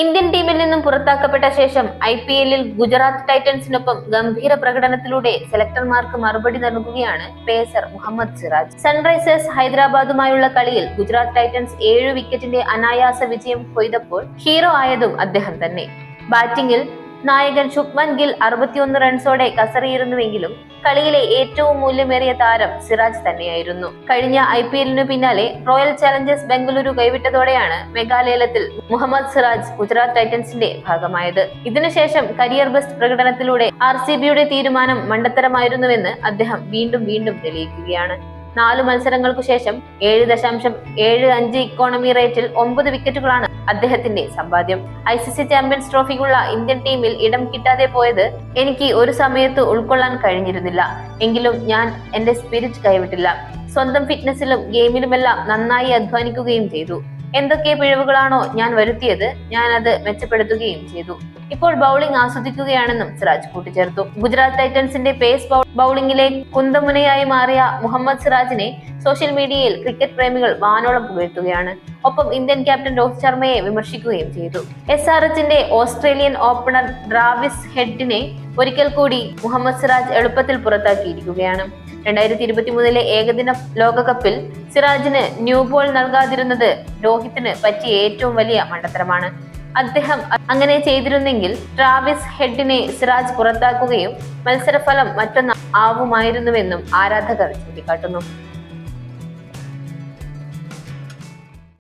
Indian ടീമിൽ നിന്നും പുറത്താക്കപ്പെട്ട ശേഷം IPL-ൽ ഗുജറാത്ത് ടൈറ്റൻസിനൊപ്പം ഗംഭീര പ്രകടനത്തിലൂടെ സെലക്ടർമാർക്ക് മറുപടി നൽകുകയാണ് പേസർ മുഹമ്മദ് സിറാജ്. സൺറൈസേഴ്സ് ഹൈദരാബാദുമായുള്ള കളിയിൽ ഗുജറാത്ത് ടൈറ്റൻസ് 7 വിക്കറ്റിന്റെ അനായാസ വിജയം കൊയ്തപ്പോൾ ഹീറോ ആയതും അദ്ദേഹം തന്നെ. ബാറ്റിംഗിൽ നായകൻ ശുഭ്മൻ ഗിൽ 61 റൺസോടെ കസറിയിരുന്നുവെങ്കിലും കളിയിലെ ഏറ്റവും മൂല്യമേറിയ താരം സിറാജ് തന്നെയായിരുന്നു. കഴിഞ്ഞ IPL-നു പിന്നാലെ റോയൽ ചലഞ്ചേഴ്സ് ബംഗളൂരു കൈവിട്ടതോടെയാണ് മെഗാലയലത്തിൽ മുഹമ്മദ് സിറാജ് ഗുജറാത്ത് ടൈറ്റൻസിന്റെ ഭാഗമായത്. ഇതിനുശേഷം കരിയർ ബെസ്റ്റ് പ്രകടനത്തിലൂടെ RCBയുടെ തീരുമാനം മണ്ടത്തരമായിരുന്നുവെന്ന് അദ്ദേഹം വീണ്ടും തെളിയിക്കുകയാണ്. 4 മത്സരങ്ങൾക്കു ശേഷം 7.75 ഇക്കോണമി റേറ്റിൽ 9 വിക്കറ്റുകളാണ് അദ്ദേഹത്തിന്റെ സമ്പാദ്യം. ICC ചാമ്പ്യൻസ് ട്രോഫിക്കുള്ള ഇന്ത്യൻ ടീമിൽ ഇടം കിട്ടാതെ പോയത് എനിക്ക് ഒരു സമയത്ത് ഉൾക്കൊള്ളാൻ കഴിഞ്ഞിരുന്നില്ല. എങ്കിലും ഞാൻ എന്റെ സ്പിരിറ്റ് കൈവിട്ടില്ല. സ്വന്തം ഫിറ്റ്നസിലും ഗെയിമിലുമെല്ലാം നന്നായി അധ്വാനിക്കുകയും ചെയ്തു. എന്തൊക്കെ പിഴവുകളാണോ ഞാൻ വരുത്തിയത്, ഞാൻ അത് മെച്ചപ്പെടുത്തുകയും ചെയ്തു. ഇപ്പോൾ ബൗളിംഗ് ആസ്വദിക്കുകയാണെന്നും സിറാജ് കൂട്ടിച്ചേർത്തു. ഗുജറാത്ത് ടൈറ്റൻസിന്റെ പേസ് ബൗളിംഗിലെ കുന്തമുനയായി മാറിയ മുഹമ്മദ് സിറാജിനെ സോഷ്യൽ മീഡിയയിൽ ക്രിക്കറ്റ് പ്രേമികൾ വാനോളം പുകഴ്ത്തുകയാണ്. ഒപ്പം ഇന്ത്യൻ ക്യാപ്റ്റൻ രോഹിത് ശർമ്മയെ വിമർശിക്കുകയും ചെയ്തു. SRHന്റെ ഓസ്ട്രേലിയൻ ഓപ്പണർ ട്രാവിസ് ഹെഡിനെ ഒരിക്കൽ കൂടി മുഹമ്മദ് സിറാജ് എളുപ്പത്തിൽ പുറത്താക്കിയിരിക്കുകയാണ്. 2023 ഏകദിന ലോകകപ്പിൽ സിറാജിന് ന്യൂ ബോൾ നൽകാതിരുന്നത് രോഹിത്തിന് പറ്റിയ ഏറ്റവും വലിയ മണ്ടത്തരമാണ്. അദ്ദേഹം അങ്ങനെ ചെയ്തിരുന്നെങ്കിൽ ട്രാവിസ് ഹെഡിനെ സിറാജ് പുറത്താക്കുകയും മത്സരഫലം മറ്റൊന്ന് ആവുമായിരുന്നുവെന്നും ആരാധകർ ചൂണ്ടിക്കാട്ടുന്നു.